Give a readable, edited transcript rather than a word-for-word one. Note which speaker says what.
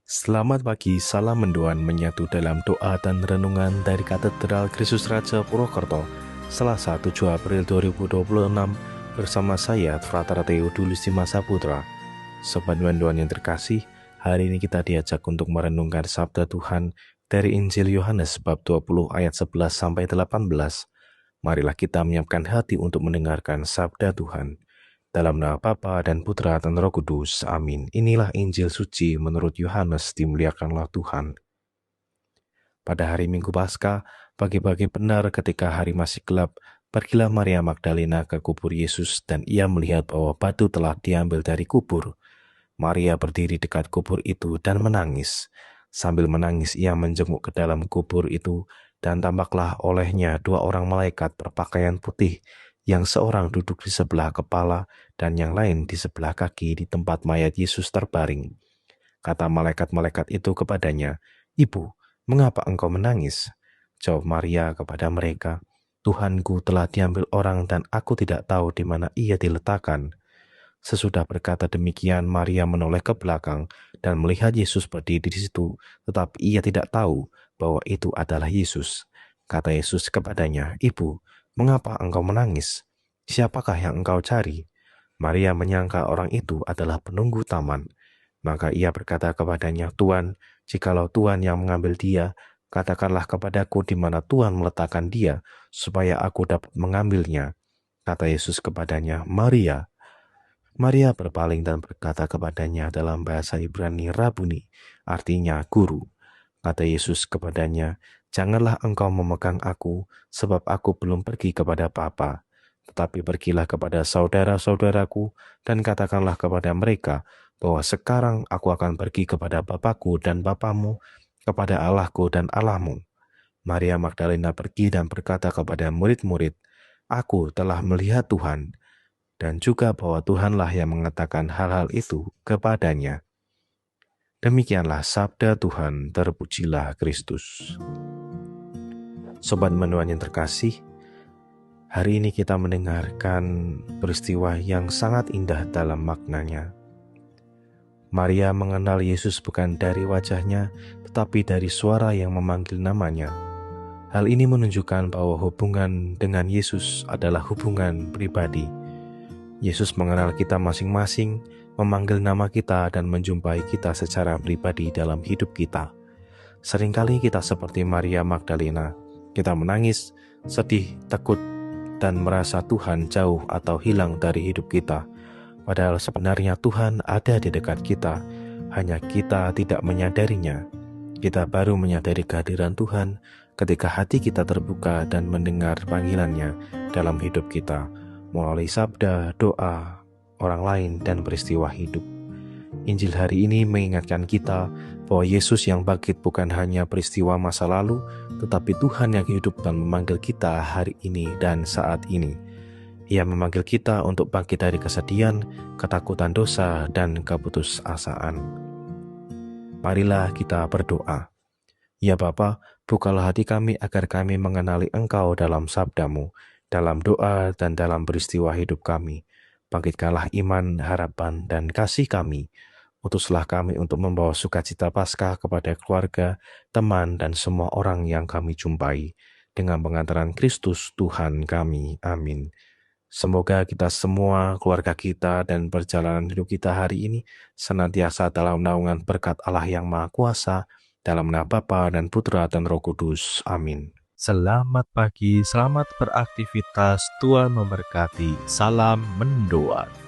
Speaker 1: Selamat pagi, salam mendoan menyatu dalam doa dan renungan dari Katedral Kristus Raja Purwokerto, Selasa 7 April 2026, bersama saya, Frater Theodulus Dimasa Putra. Sobat mendoan yang terkasih, hari ini kita diajak untuk merenungkan sabda Tuhan dari Injil Yohanes bab 20 ayat 11 sampai 18. Marilah kita menyiapkan hati untuk mendengarkan sabda Tuhan. Dalam nama Bapa dan Putra dan Roh Kudus. Amin. Inilah Injil suci menurut Yohanes, dimuliakanlah Tuhan. Pada hari Minggu Paskah, pagi-pagi benar ketika hari masih gelap, pergilah Maria Magdalena ke kubur Yesus dan ia melihat bahwa batu telah diambil dari kubur. Maria berdiri dekat kubur itu dan menangis. Sambil menangis ia menjenguk ke dalam kubur itu dan tampaklah olehnya dua orang malaikat berpakaian putih, yang seorang duduk di sebelah kepala dan yang lain di sebelah kaki di tempat mayat Yesus terbaring. Kata malaikat-malaikat itu kepadanya, "Ibu, mengapa engkau menangis?" Jawab Maria kepada mereka, "Tuhanku telah diambil orang dan aku tidak tahu di mana ia diletakkan." Sesudah berkata demikian, Maria menoleh ke belakang dan melihat Yesus berdiri di situ, tetapi ia tidak tahu bahwa itu adalah Yesus. Kata Yesus kepadanya, "Ibu, mengapa engkau menangis? Siapakah yang engkau cari?" Maria menyangka orang itu adalah penunggu taman. Maka ia berkata kepadanya, "Tuan, jikalau Tuan yang mengambil dia, katakanlah kepadaku di mana Tuan meletakkan dia, supaya aku dapat mengambilnya." Kata Yesus kepadanya, "Maria." Maria berpaling dan berkata kepadanya dalam bahasa Ibrani, "Rabuni," artinya guru. Kata Yesus kepadanya, "Janganlah engkau memegang aku, sebab aku belum pergi kepada Bapa. Tetapi pergilah kepada saudara-saudaraku dan katakanlah kepada mereka bahwa sekarang aku akan pergi kepada Bapakku dan Bapamu, kepada Allahku dan Allahmu." Maria Magdalena pergi dan berkata kepada murid-murid, "Aku telah melihat Tuhan," dan juga bahwa Tuhanlah yang mengatakan hal-hal itu kepadanya. Demikianlah sabda Tuhan, terpujilah Kristus. Sobat menuan yang terkasih, hari ini kita mendengarkan peristiwa yang sangat indah dalam maknanya. Maria mengenal Yesus bukan dari wajahnya, tetapi dari suara yang memanggil namanya. Hal ini menunjukkan bahwa hubungan dengan Yesus adalah hubungan pribadi. Yesus mengenal kita masing-masing, memanggil nama kita dan menjumpai kita secara pribadi dalam hidup kita. Seringkali kita seperti Maria Magdalena, kita menangis, sedih, takut, dan merasa Tuhan jauh atau hilang dari hidup kita. Padahal sebenarnya Tuhan ada di dekat kita, hanya kita tidak menyadarinya. Kita baru menyadari kehadiran Tuhan ketika hati kita terbuka dan mendengar panggilannya dalam hidup kita, melalui sabda, doa, orang lain, dan peristiwa hidup. Injil hari ini mengingatkan kita bahwa Yesus yang bangkit bukan hanya peristiwa masa lalu, tetapi Tuhan yang hidup dan memanggil kita hari ini dan saat ini. Ia memanggil kita untuk bangkit dari kesedihan, ketakutan dosa, dan keputusasaan. Marilah kita berdoa. Ya Bapa, bukalah hati kami agar kami mengenali Engkau dalam sabdamu, dalam doa dan dalam peristiwa hidup kami. Bangkitkanlah iman, harapan, dan kasih kami. Utuslah kami untuk membawa sukacita Paskah kepada keluarga, teman, dan semua orang yang kami jumpai. Dengan pengantaran Kristus Tuhan kami. Amin. Semoga kita semua, keluarga kita, dan perjalanan hidup kita hari ini senantiasa dalam naungan berkat Allah yang Maha Kuasa, dalam nama Bapa dan Putra dan Roh Kudus. Amin.
Speaker 2: Selamat pagi, selamat beraktivitas, Tuhan memberkati. Salam mendoan.